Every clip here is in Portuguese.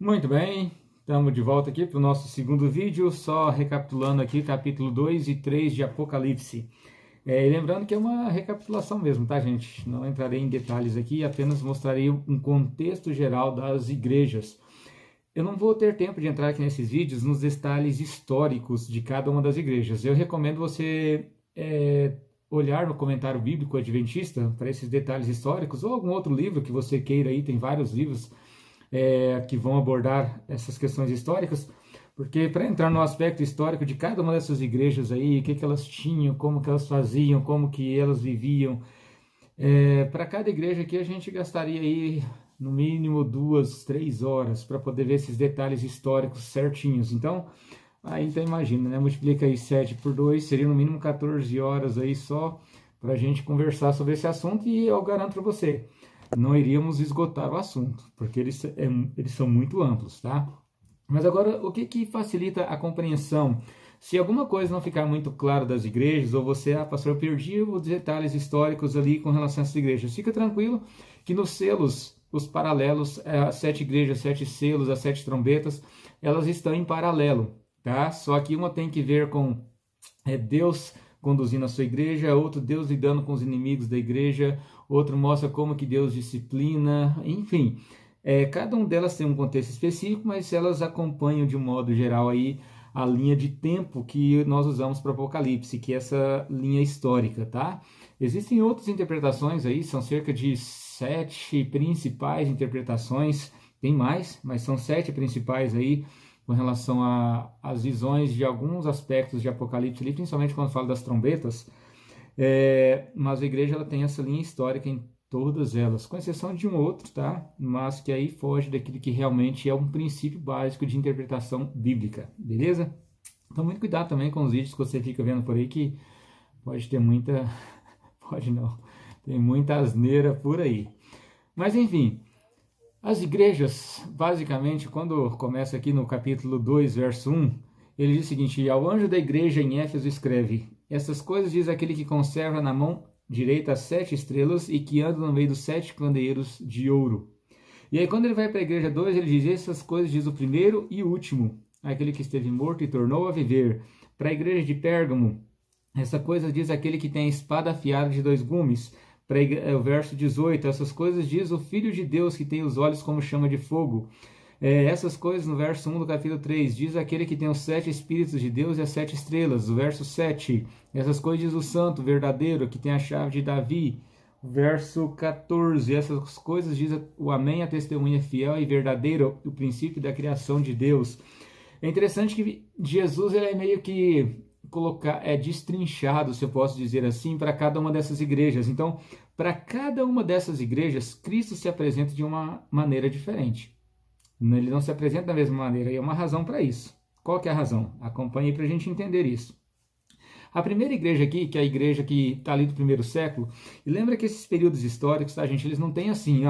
Muito bem, estamos de volta aqui para o nosso segundo vídeo, só recapitulando aqui capítulo 2 e 3 de Apocalipse. E lembrando que é uma recapitulação mesmo, tá, gente? Não entrarei em detalhes aqui, apenas mostrarei um contexto geral das igrejas. Eu não vou ter tempo de entrar aqui nesses vídeos nos detalhes históricos de cada uma das igrejas. Eu recomendo você olhar no comentário bíblico adventista para esses detalhes históricos, ou algum outro livro que você queira aí, tem vários livros que vão abordar essas questões históricas, porque para entrar no aspecto histórico de cada uma dessas igrejas aí, o que elas tinham, como que elas faziam, como que elas viviam, para cada igreja aqui a gente gastaria aí no mínimo 2, 3 horas para poder ver esses detalhes históricos certinhos. Então imagina, né? Multiplica aí 7 por 2, seria no mínimo 14 horas aí só para a gente conversar sobre esse assunto, e eu garanto para você, não iríamos esgotar o assunto, porque eles são muito amplos, tá? Mas agora, o que facilita a compreensão? Se alguma coisa não ficar muito claro das igrejas, ou você, pastor, eu perdi os detalhes históricos ali com relação a essas igrejas, fica tranquilo que nos selos, os paralelos, as 7 igrejas, 7 selos, as 7 trombetas, elas estão em paralelo, tá? Só que uma tem que ver com Deus conduzindo a sua igreja, outro Deus lidando com os inimigos da igreja, outro mostra como que Deus disciplina, enfim. Cada uma delas tem um contexto específico, mas elas acompanham de um modo geral aí a linha de tempo que nós usamos para Apocalipse, que é essa linha histórica, tá? Existem outras interpretações aí, são cerca de 7 principais interpretações, tem mais, mas são 7 principais aí, com relação às visões de alguns aspectos de Apocalipse, ali, principalmente quando fala das trombetas, mas a igreja ela tem essa linha histórica em todas elas, com exceção de um outro, tá? Mas que aí foge daquilo que realmente é um princípio básico de interpretação bíblica, beleza? Então, muito cuidado também com os vídeos que você fica vendo por aí, que pode ter muita... pode não, tem muita asneira por aí. Mas, enfim... As igrejas, basicamente, quando começa aqui no capítulo 2, verso 1, ele diz o seguinte: ao anjo da igreja em Éfeso escreve, essas coisas diz aquele que conserva na mão direita as 7 estrelas e que anda no meio dos 7 candeeiros de ouro. E aí quando ele vai para a igreja 2, ele diz, essas coisas diz o primeiro e último, aquele que esteve morto e tornou a viver. Para a igreja de Pérgamo, essa coisa diz aquele que tem a espada afiada de 2 gumes. O verso 18, essas coisas diz o Filho de Deus que tem os olhos como chama de fogo. Essas coisas no verso 1 do capítulo 3, diz aquele que tem os 7 Espíritos de Deus e as 7 estrelas. O verso 7, essas coisas diz o Santo verdadeiro que tem a chave de Davi. O verso 14, essas coisas diz o Amém, a testemunha fiel e verdadeira, o princípio da criação de Deus. É interessante que Jesus ele é meio que destrinchado, se eu posso dizer assim, para cada uma dessas igrejas. Então, para cada uma dessas igrejas, Cristo se apresenta de uma maneira diferente. Ele não se apresenta da mesma maneira, e é uma razão para isso. Qual que é a razão? Acompanhe para a gente entender isso. A primeira igreja aqui, que é a igreja que está ali do primeiro século, e lembra que esses períodos históricos, tá, gente, eles não têm assim,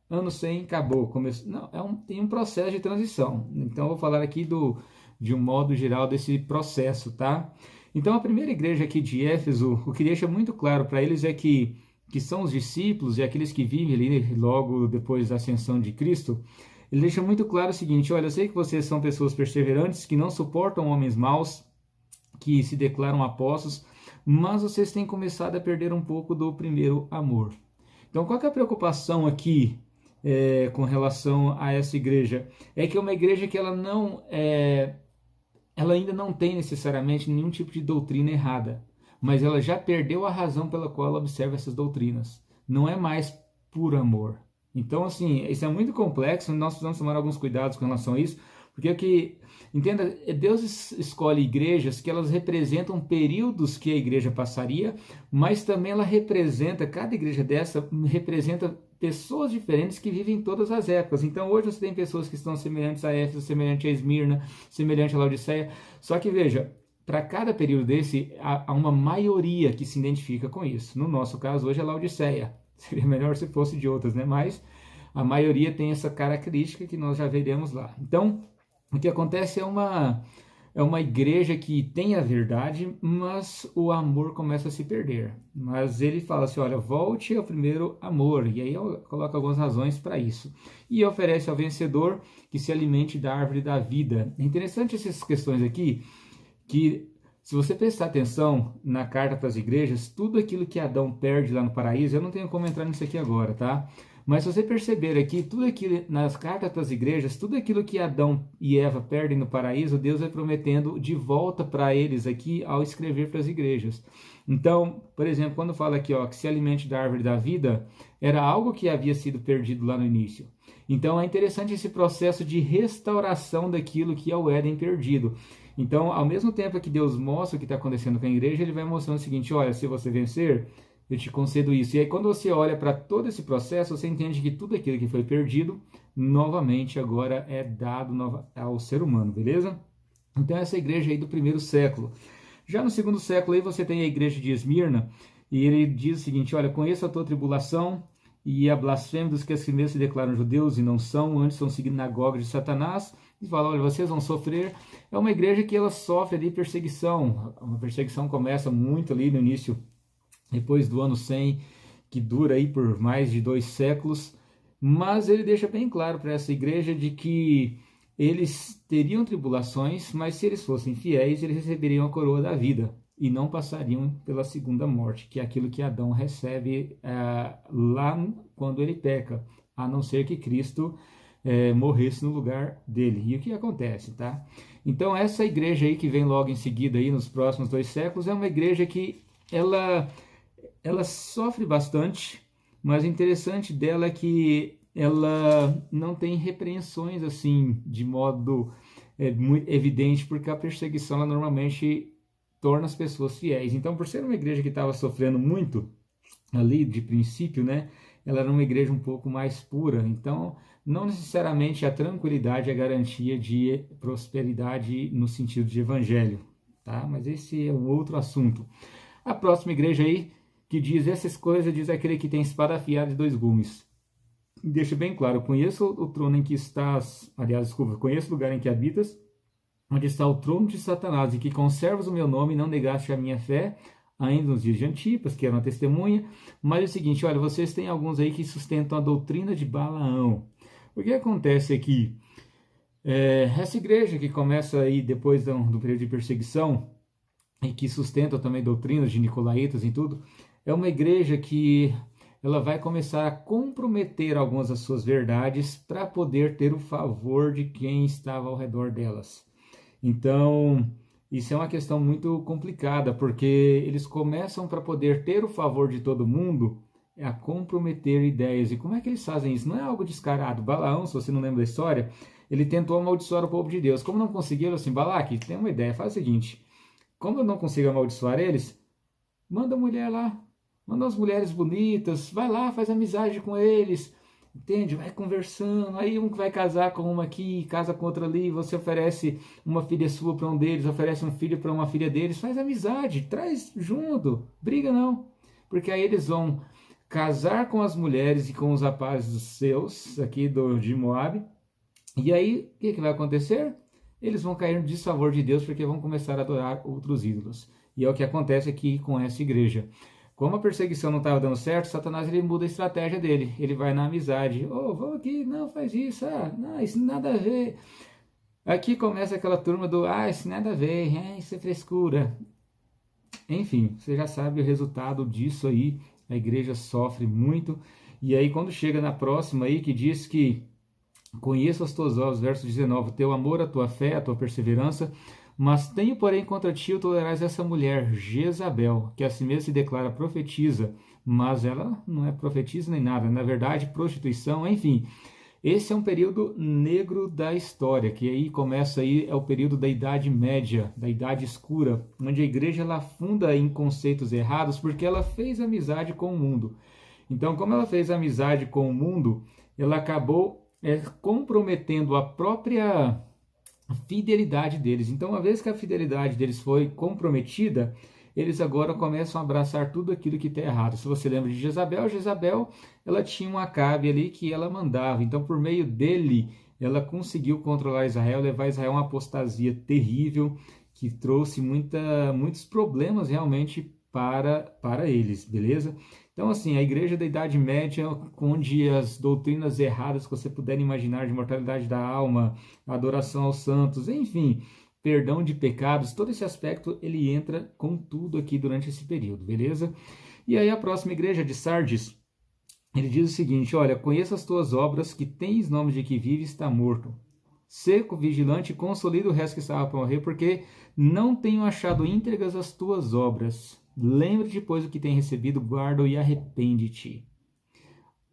ano 100, acabou, começou. Não, tem um processo de transição. Então, eu vou falar aqui de um modo geral desse processo, tá? Então, a primeira igreja aqui de Éfeso, o que deixa muito claro para eles é que são os discípulos e aqueles que vivem ali logo depois da ascensão de Cristo, ele deixa muito claro o seguinte: olha, eu sei que vocês são pessoas perseverantes, que não suportam homens maus, que se declaram apóstolos, mas vocês têm começado a perder um pouco do primeiro amor. Então, qual que é a preocupação aqui com relação a essa igreja? É que é uma igreja que ela ainda não tem necessariamente nenhum tipo de doutrina errada, mas ela já perdeu a razão pela qual ela observa essas doutrinas. Não é mais por amor. Então, assim, isso é muito complexo, nós precisamos tomar alguns cuidados com relação a isso, porque entenda, Deus escolhe igrejas que elas representam períodos que a igreja passaria, mas também ela representa, cada igreja dessa representa pessoas diferentes que vivem em todas as épocas. Então hoje você tem pessoas que estão semelhantes a Éfeso, semelhante a Esmirna, semelhante a Laodiceia, só que veja, para cada período desse há uma maioria que se identifica com isso. No nosso caso hoje é Laodiceia, seria melhor se fosse de outras, né? Mas a maioria tem essa característica que nós já veremos lá. Então, o que acontece é é uma igreja que tem a verdade, mas o amor começa a se perder. Mas ele fala assim, olha, volte ao primeiro amor. E aí eu coloco algumas razões para isso. E oferece ao vencedor que se alimente da árvore da vida. É interessante essas questões aqui, que se você prestar atenção na carta para as igrejas, tudo aquilo que Adão perde lá no paraíso, eu não tenho como entrar nisso aqui agora, tá? Mas se você perceber aqui, tudo aquilo nas cartas para as igrejas, tudo aquilo que Adão e Eva perdem no paraíso, Deus vai prometendo de volta para eles aqui ao escrever para as igrejas. Então, por exemplo, quando fala aqui, ó, que se alimente da árvore da vida, era algo que havia sido perdido lá no início. Então é interessante esse processo de restauração daquilo que é o Éden perdido. Então, ao mesmo tempo que Deus mostra o que está acontecendo com a igreja, ele vai mostrando o seguinte, olha, se você vencer, eu te concedo isso. E aí, quando você olha para todo esse processo, você entende que tudo aquilo que foi perdido, novamente agora é dado ao ser humano, beleza? Então, essa igreja aí do primeiro século. Já no segundo século, aí você tem a igreja de Esmirna, e ele diz o seguinte, olha, conheço a tua tribulação e a blasfêmia dos que a si mesmos se declaram judeus e não são, antes são sinagoga de Satanás, e fala, olha, vocês vão sofrer. É uma igreja que ela sofre ali perseguição. Uma perseguição começa muito ali no início, depois do ano 100, que dura aí por mais de 2 séculos, mas ele deixa bem claro para essa igreja de que eles teriam tribulações, mas se eles fossem fiéis, eles receberiam a coroa da vida e não passariam pela segunda morte, que é aquilo que Adão recebe lá quando ele peca, a não ser que Cristo morresse no lugar dele. E o que acontece, tá? Então essa igreja aí que vem logo em seguida aí nos próximos 2 séculos é uma igreja que ela sofre bastante, mas o interessante dela é que ela não tem repreensões assim de modo muito evidente, porque a perseguição ela normalmente torna as pessoas fiéis. Então, por ser uma igreja que estava sofrendo muito ali de princípio, né, ela era uma igreja um pouco mais pura. Então, não necessariamente a tranquilidade é garantia de prosperidade no sentido de evangelho, tá? Mas esse é um outro assunto. A próxima igreja aí, que diz essas coisas, diz aquele que tem espada afiada de 2 gumes. Deixa bem claro, conheço o trono em que estás, aliás, desculpa, conheço o lugar em que habitas, onde está o trono de Satanás, e que conservas o meu nome e não negaste a minha fé, ainda nos dias de Antipas, que era uma testemunha. Mas é o seguinte, olha, vocês têm alguns aí que sustentam a doutrina de Balaão. O que acontece aqui? Essa igreja que começa aí depois do período de perseguição, e que sustenta também doutrinas de nicolaítas e tudo, é uma igreja que ela vai começar a comprometer algumas das suas verdades para poder ter o favor de quem estava ao redor delas. Então, isso é uma questão muito complicada, porque eles começam, para poder ter o favor de todo mundo, a comprometer ideias. E como é que eles fazem isso? Não é algo descarado. Balaão, se você não lembra da história, ele tentou amaldiçoar o povo de Deus. Como não conseguiu, ele assim, Balaque, tem uma ideia, faz o seguinte, como eu não consigo amaldiçoar eles, manda a mulher lá, manda umas mulheres bonitas, vai lá, faz amizade com eles, entende? Vai conversando, aí um vai casar com uma aqui, casa com outra ali, você oferece uma filha sua para um deles, oferece um filho para uma filha deles, faz amizade, traz junto, briga não, porque aí eles vão casar com as mulheres e com os rapazes dos seus, aqui de Moab, e aí o que vai acontecer? Eles vão cair no desfavor de Deus porque vão começar a adorar outros ídolos. E é o que acontece aqui com essa igreja. Como a perseguição não estava dando certo, Satanás ele muda a estratégia dele. Ele vai na amizade. Vamos aqui, não, faz isso. Não, isso nada a ver. Aqui começa aquela turma do, isso nada a ver, isso é frescura. Enfim, você já sabe o resultado disso aí. A igreja sofre muito. E aí quando chega na próxima aí, que diz que conheço as tuas obras, verso 19, teu amor, a tua fé, a tua perseverança, mas tenho, porém, contra ti o tolerarás essa mulher, Jezabel, que a si mesma se declara profetisa, mas ela não é profetisa nem nada, na verdade, prostituição, enfim. Esse é um período negro da história, que aí começa aí, é o período da Idade Média, da Idade Escura, onde a igreja ela afunda em conceitos errados, porque ela fez amizade com o mundo. Então, como ela fez amizade com o mundo, ela acabou comprometendo a própria fidelidade deles. Então, uma vez que a fidelidade deles foi comprometida, eles agora começam a abraçar tudo aquilo que está errado. Se você lembra de Jezabel, ela tinha um Acabe ali que ela mandava. Então, por meio dele, ela conseguiu controlar Israel, levar Israel a uma apostasia terrível, que trouxe muitos problemas realmente para eles, beleza? Então, assim, a igreja da Idade Média, onde as doutrinas erradas que você puder imaginar de mortalidade da alma, adoração aos santos, enfim, perdão de pecados, todo esse aspecto, ele entra com tudo aqui durante esse período, beleza? E aí a próxima igreja de Sardes, ele diz o seguinte, olha, conheça as tuas obras, que tens nome de que vive e está morto. Seco, vigilante, consolida o resto que estava para morrer, porque não tenho achado íntegras as tuas obras. Lembra-te, pois, o que tem recebido, guarda e arrepende-te.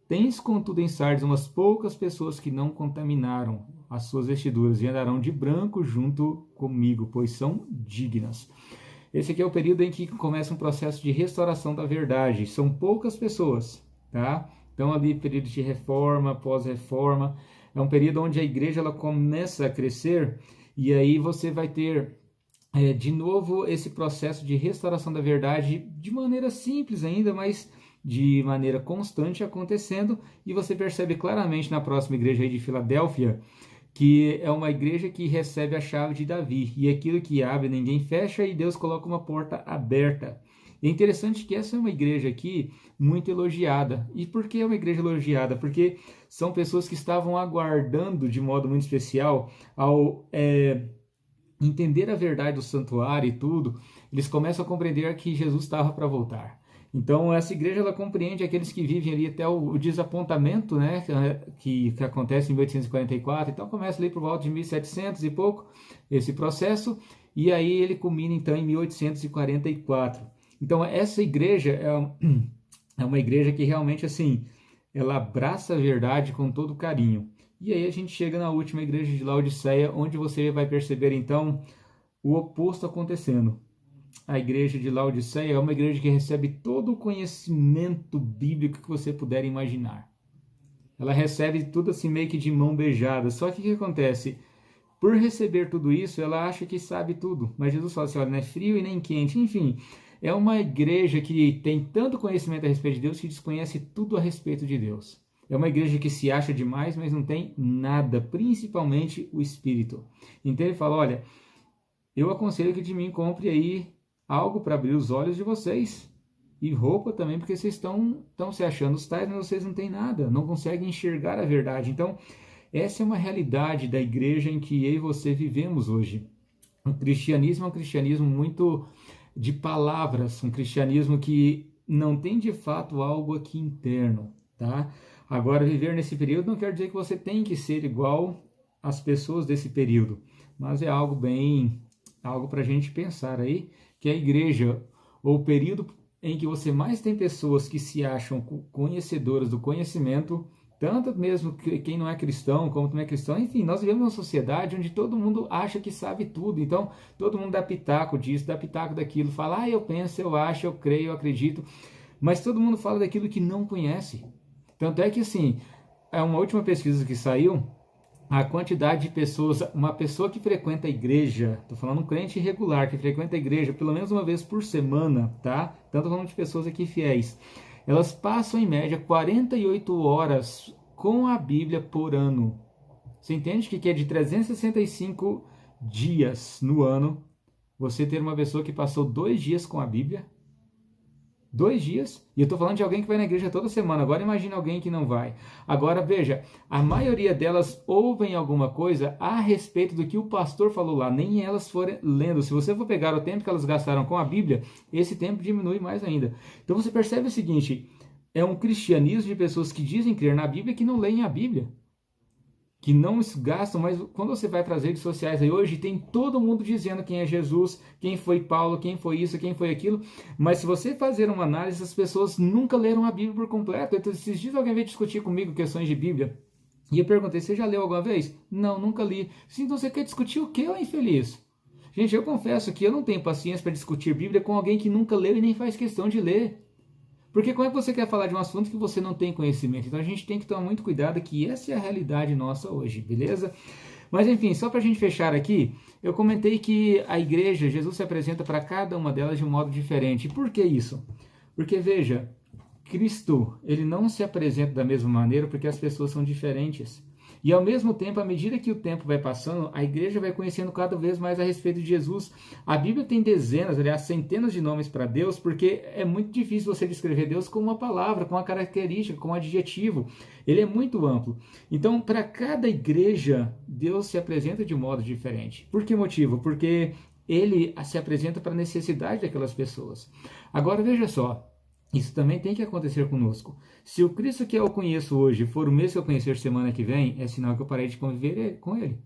Tens, contudo, em Sardes umas poucas pessoas que não contaminaram as suas vestiduras e andarão de branco junto comigo, pois são dignas. Esse aqui é o período em que começa um processo de restauração da verdade. São poucas pessoas, tá? Então, ali, período de reforma, pós-reforma, é um período onde a igreja ela começa a crescer e aí você vai ter de novo esse processo de restauração da verdade de maneira simples ainda, mas de maneira constante acontecendo, e você percebe claramente na próxima igreja aí de Filadélfia que é uma igreja que recebe a chave de Davi, e aquilo que abre ninguém fecha, e Deus coloca uma porta aberta. É interessante que essa é uma igreja aqui muito elogiada. E por que é uma igreja elogiada? Porque são pessoas que estavam aguardando de modo muito especial ao entender a verdade do santuário e tudo, eles começam a compreender que Jesus estava para voltar. Então, essa igreja ela compreende aqueles que vivem ali até o desapontamento, né, que acontece em 1844, então começa ali por volta de 1700 e pouco, esse processo, e aí ele culmina então em 1844. Então, essa igreja é uma igreja que realmente, assim, ela abraça a verdade com todo carinho. E aí a gente chega na última igreja de Laodiceia, onde você vai perceber, então, o oposto acontecendo. A igreja de Laodiceia é uma igreja que recebe todo o conhecimento bíblico que você puder imaginar. Ela recebe tudo assim meio que de mão beijada. Só que o que acontece? Por receber tudo isso, ela acha que sabe tudo. Mas Jesus fala assim, olha, não é frio e nem quente. Enfim, é uma igreja que tem tanto conhecimento a respeito de Deus que desconhece tudo a respeito de Deus. É uma igreja que se acha demais, mas não tem nada, principalmente o Espírito. Então ele fala, olha, eu aconselho que de mim compre aí algo para abrir os olhos de vocês. E roupa também, porque vocês estão se achando os tais, mas vocês não têm nada, não conseguem enxergar a verdade. Então, essa é uma realidade da igreja em que eu e você vivemos hoje. O cristianismo é um cristianismo muito de palavras, um cristianismo que não tem de fato algo aqui interno, tá? Agora, viver nesse período não quer dizer que você tem que ser igual às pessoas desse período, mas é algo para a gente pensar aí, que a igreja, ou o período em que você mais tem pessoas que se acham conhecedoras do conhecimento, tanto mesmo quem não é cristão, como não é cristão, enfim, nós vivemos uma sociedade onde todo mundo acha que sabe tudo, então todo mundo dá pitaco disso, dá pitaco daquilo, fala, eu penso, eu acho, eu creio, eu acredito, mas todo mundo fala daquilo que não conhece. Tanto é que, assim, é uma última pesquisa que saiu, a quantidade de pessoas, uma pessoa que frequenta a igreja, estou falando um crente regular, que frequenta a igreja pelo menos uma vez por semana, tá? Tanto falando de pessoas aqui fiéis, elas passam em média 48 horas com a Bíblia por ano. Você entende que é de 365 dias no ano, você ter uma pessoa que passou 2 dias com a Bíblia? 2 dias, e eu estou falando de alguém que vai na igreja toda semana, agora imagine alguém que não vai. Agora veja, a maioria delas ouvem alguma coisa a respeito do que o pastor falou lá, nem elas forem lendo. Se você for pegar o tempo que elas gastaram com a Bíblia, esse tempo diminui mais ainda. Então você percebe o seguinte, é um cristianismo de pessoas que dizem crer na Bíblia que não leem a Bíblia, que não gastam, mas quando você vai para as redes sociais aí hoje, tem todo mundo dizendo quem é Jesus, quem foi Paulo, quem foi isso, quem foi aquilo, mas se você fazer uma análise, as pessoas nunca leram a Bíblia por completo. Então, esses dias alguém veio discutir comigo questões de Bíblia, e eu perguntei, você já leu alguma vez? Não, nunca li. Então você quer discutir o quê, ô infeliz? Gente, eu confesso que eu não tenho paciência para discutir Bíblia com alguém que nunca leu e nem faz questão de ler. Porque como é que você quer falar de um assunto que você não tem conhecimento? Então a gente tem que tomar muito cuidado, que essa é a realidade nossa hoje, beleza? Mas enfim, só para a gente fechar aqui, eu comentei que a igreja, Jesus se apresenta para cada uma delas de um modo diferente. E por que isso? Porque veja, Cristo, ele não se apresenta da mesma maneira porque as pessoas são diferentes. E ao mesmo tempo, à medida que o tempo vai passando, a igreja vai conhecendo cada vez mais a respeito de Jesus. A Bíblia tem dezenas, aliás, centenas de nomes para Deus, porque é muito difícil você descrever Deus com uma palavra, com uma característica, com um adjetivo. Ele é muito amplo. Então, para cada igreja, Deus se apresenta de um modo diferente. Por que motivo? Porque ele se apresenta para a necessidade daquelas pessoas. Agora, veja só, isso também tem que acontecer conosco. Se o Cristo que eu conheço hoje for o mesmo que eu conhecer semana que vem, é sinal que eu parei de conviver com ele.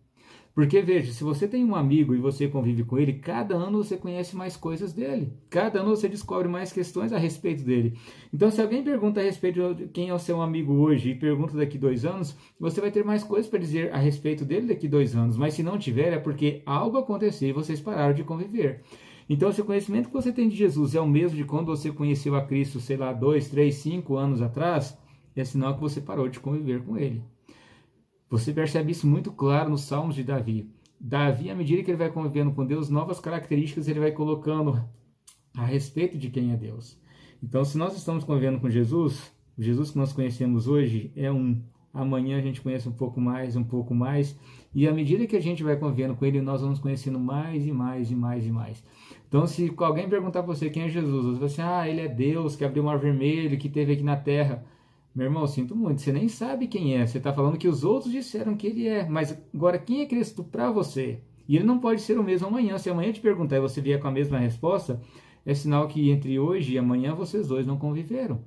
Porque, veja, se você tem um amigo e você convive com ele, cada ano você conhece mais coisas dele. Cada ano você descobre mais questões a respeito dele. Então, se alguém pergunta a respeito de quem é o seu amigo hoje e pergunta daqui 2 anos, você vai ter mais coisas para dizer a respeito dele daqui 2 anos. Mas se não tiver, é porque algo aconteceu e vocês pararam de conviver. Então, se o conhecimento que você tem de Jesus é o mesmo de quando você conheceu a Cristo, sei lá, 2, 3, 5 anos atrás, é sinal que você parou de conviver com ele. Você percebe isso muito claro nos Salmos de Davi. Davi, à medida que ele vai convivendo com Deus, novas características ele vai colocando a respeito de quem é Deus. Então, se nós estamos convivendo com Jesus, o Jesus que nós conhecemos hoje é um. Amanhã a gente conhece um pouco mais. E à medida que a gente vai convivendo com ele, nós vamos conhecendo mais e mais e mais e mais. Então, se alguém perguntar para você quem é Jesus, você vai assim, ele é Deus que abriu o mar vermelho, que esteve aqui na terra. Meu irmão, sinto muito, você nem sabe quem é. Você está falando que os outros disseram que ele é. Mas agora, quem é Cristo para você? E ele não pode ser o mesmo amanhã. Se amanhã te perguntar e você vier com a mesma resposta, é sinal que entre hoje e amanhã vocês dois não conviveram.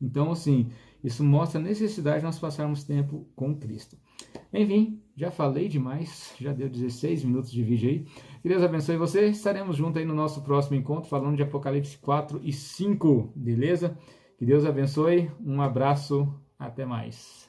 Então, assim, isso mostra a necessidade de nós passarmos tempo com Cristo. Enfim, já falei demais, já deu 16 minutos de vídeo aí. Que Deus abençoe você. Estaremos juntos aí no nosso próximo encontro, falando de Apocalipse 4 e 5, beleza? Que Deus abençoe, um abraço, até mais.